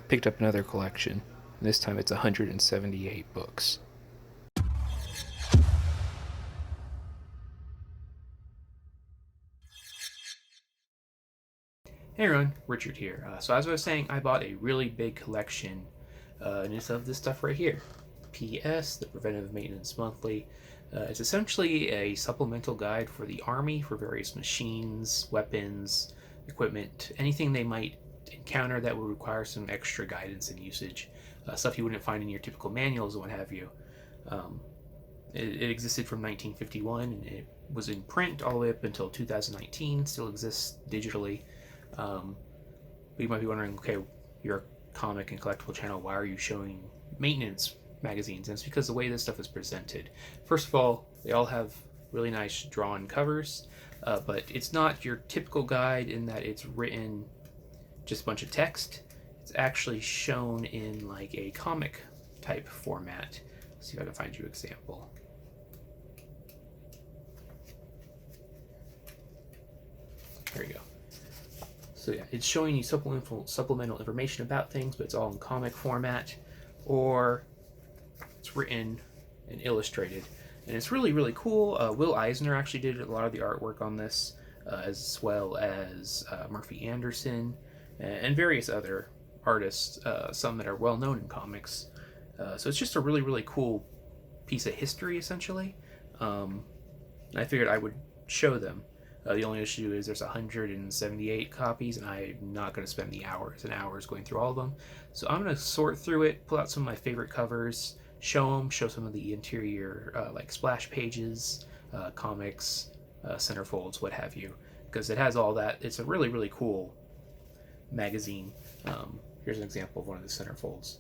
picked up another collection. This time it's 178 books. Hey everyone, Richard here. So as I was saying, I bought a really big collection, and it's of this stuff right here. PS, the Preventive Maintenance Monthly. It's essentially a supplemental guide for the Army for various machines, weapons, equipment, anything they might encounter that would require some extra guidance and usage. Stuff you wouldn't find in your typical manuals and what have you. Um, it existed from 1951 and it was in print all the way up until 2019, still exists digitally. But you might be wondering, okay, you're a comic and collectible channel, why are you showing maintenance magazines? And it's because the way this stuff is presented. First of all, they all have really nice drawn covers, but it's not your typical guide in that it's written just a bunch of text. It's actually shown in like a comic type format. Let's see if I can find you an example. There you go. So yeah, it's showing you supplemental information about things, but it's all in comic format, or it's written and illustrated. And it's really, really cool. Will Eisner actually did a lot of the artwork on this, as well as Murphy Anderson and various other artists, some that are well known in comics. So it's just a really, really cool piece of history, essentially. I figured I would show them. The only issue is there's 178 copies, and I'm not going to spend the hours and hours going through all of them. So I'm going to sort through it, pull out some of my favorite covers, show some of the interior like splash pages, comics, centerfolds, what have you, because it has all that. It's a really, really cool magazine. Here's an example of one of the centerfolds.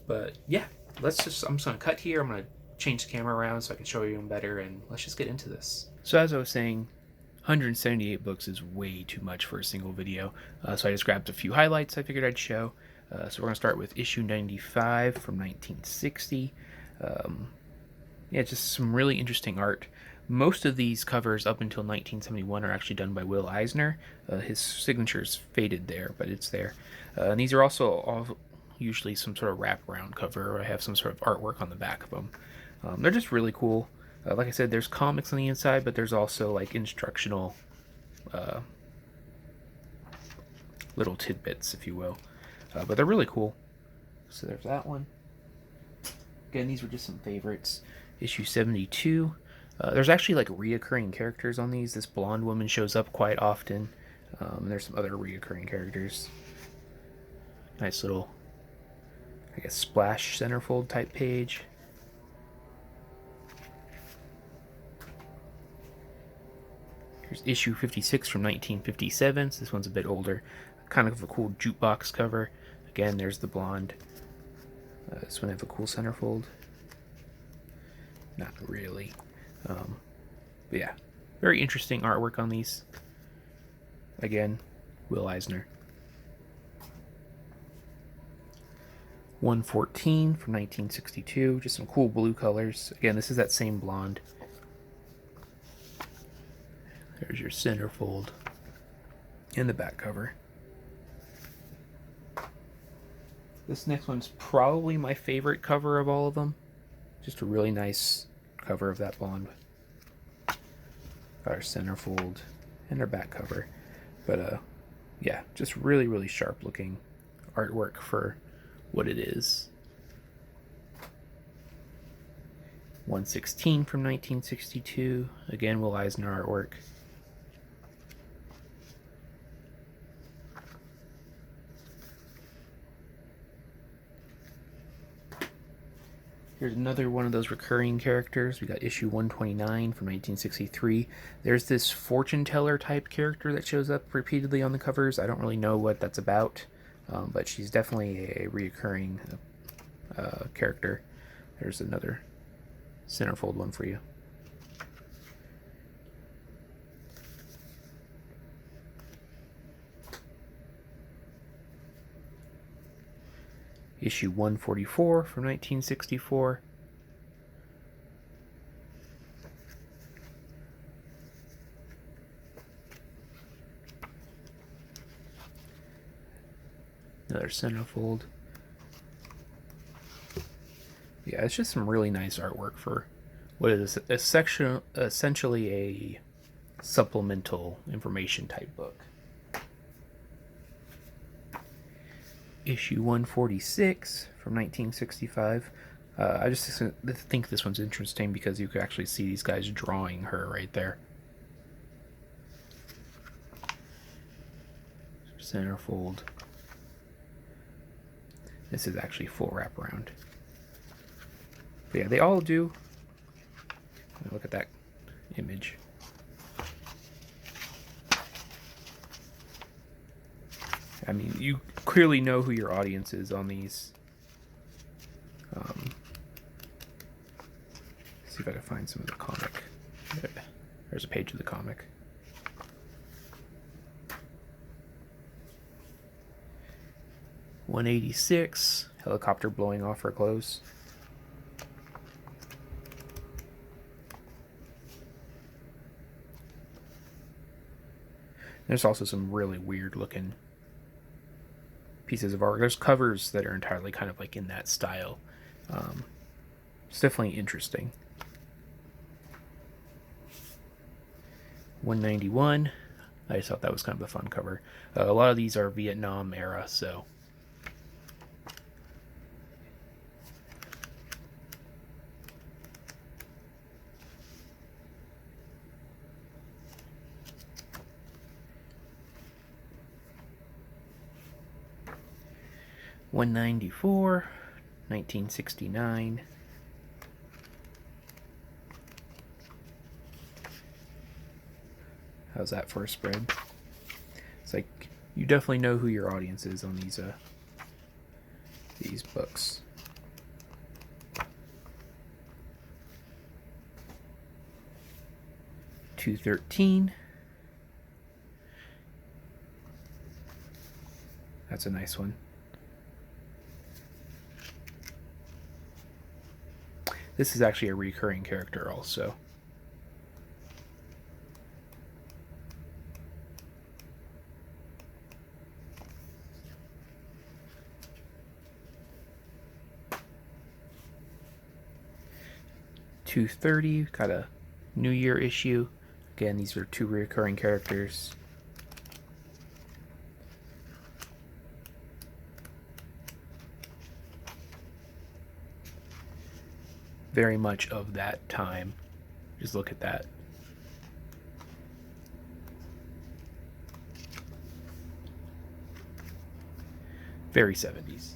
But yeah, I'm just going to cut here. I'm going to change the camera around so I can show you them better, and let's just get into this. So as I was saying, 178 books is way too much for a single video, so I just grabbed a few highlights I figured I'd show. So we're going to start with issue 95 from 1960. Yeah, just some really interesting art. Most of these covers up until 1971 are actually done by Will Eisner. His signature's faded there, but it's there. And these are also all usually some sort of wraparound cover, or I have some sort of artwork on the back of them. They're just really cool. Like I said, there's comics on the inside, but there's also like instructional little tidbits, if you will. But they're really cool. So there's that one. Again, these were just some favorites. Issue 72. There's actually like reoccurring characters on these. This blonde woman shows up quite often. And there's some other reoccurring characters. Nice little, I guess, splash centerfold type page. Here's issue 56 from 1957. So this one's a bit older. Kind of a cool jukebox cover. Again, there's the blonde. This one have a cool centerfold. Not really. But yeah, very interesting artwork on these. Again, Will Eisner. 114 from 1962. Just some cool blue colors. Again, this is that same blonde. There's your centerfold and the back cover. This next one's probably my favorite cover of all of them. Just a really nice cover of that blonde. Got our centerfold and our back cover. But yeah, just really, really sharp looking artwork for what it is. 116 from 1962. Again, Will Eisner artwork. Here's another one of those recurring characters. We got issue 129 from 1963. There's this fortune teller type character that shows up repeatedly on the covers. I don't really know what that's about, but she's definitely a reoccurring character. There's another centerfold one for you. Issue 144 from 1964. Another centerfold. Yeah, it's just some really nice artwork for what is essentially a supplemental information type book. Issue 146 from 1965. I just think this one's interesting because you could actually see these guys drawing her right there. Centerfold. This is actually full wraparound. But yeah, they all do. Look at that image. I mean, you clearly know who your audience is on these. See if I can find some of the comic. There's a page of the comic. $186, helicopter blowing off her clothes. There's also some really weird looking pieces of art. There's covers that are entirely kind of like in that style. It's definitely interesting. 191. I just thought that was kind of a fun cover. A lot of these are Vietnam era, so. $194, 1969. How's that for a spread? It's like you definitely know who your audience is on these books. $213. That's a nice one. This is actually a recurring character also. $230, got a New Year issue. Again, these are two recurring characters. Very much of that time. Just look at that. Very 70s.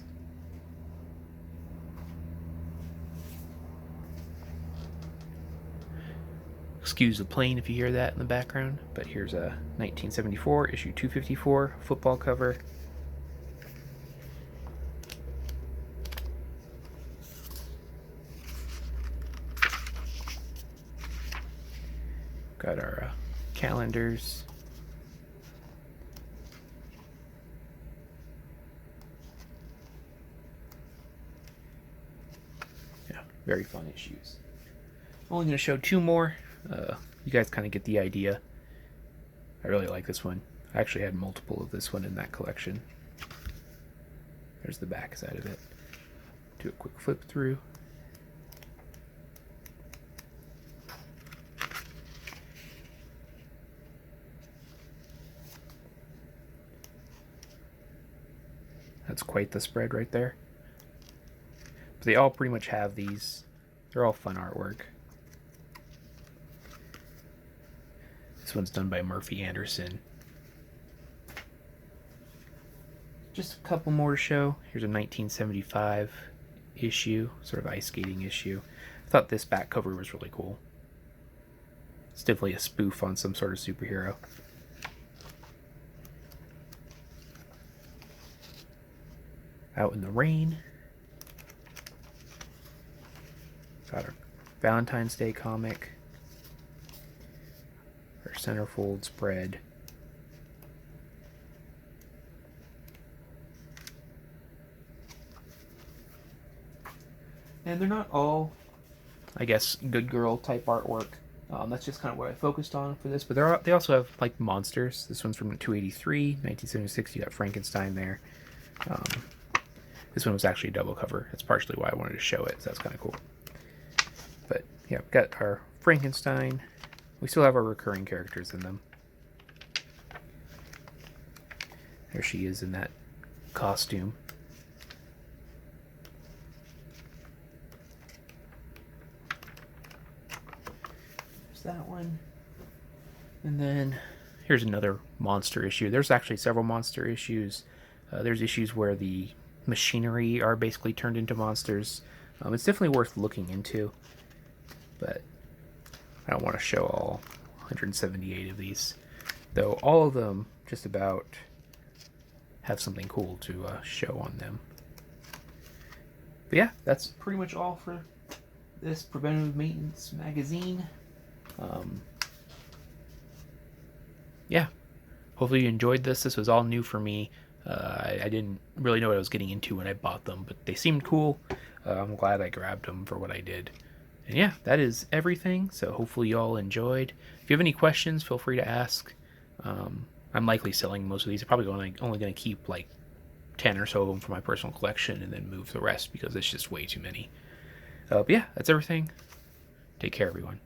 Excuse the plane if you hear that in the background, but here's a 1974 issue 254 football cover. Got our calendars. Yeah, very fun issues. I'm only going to show two more. You guys kind of get the idea. I really like this one. I actually had multiple of this one in that collection. There's the back side of it. Do a quick flip through. That's quite the spread right there. But they all pretty much have these. They're all fun artwork. This one's done by Murphy Anderson. Just a couple more to show. Here's a 1975 issue, sort of ice skating issue. I thought this back cover was really cool. It's definitely a spoof on some sort of superhero. Out in the Rain. Got a Valentine's Day comic. Our centerfold spread. And they're not all, I guess, good girl type artwork. That's just kind of what I focused on for this. But they also have like monsters. This one's from 283, 1976. You got Frankenstein there. This one was actually a double cover. That's partially why I wanted to show it, so that's kind of cool. But yeah, we've got our Frankenstein. We still have our recurring characters in them. There she is in that costume. There's that one. And then here's another monster issue. There's actually several monster issues. There's issues where the machinery are basically turned into monsters. It's definitely worth looking into, but I don't want to show all 178 of these, though all of them just about have something cool to show on them. But yeah, that's pretty much all for this Preventive Maintenance magazine. Yeah, hopefully you enjoyed this. This was all new for me. I didn't really know what I was getting into when I bought them, but they seemed cool. I'm glad I grabbed them for what I did. And yeah, that is everything. So hopefully you all enjoyed. If you have any questions, feel free to ask. I'm likely selling most of these. I'm probably only going to keep like 10 or so of them for my personal collection and then move the rest because it's just way too many. But yeah, that's everything. Take care, everyone.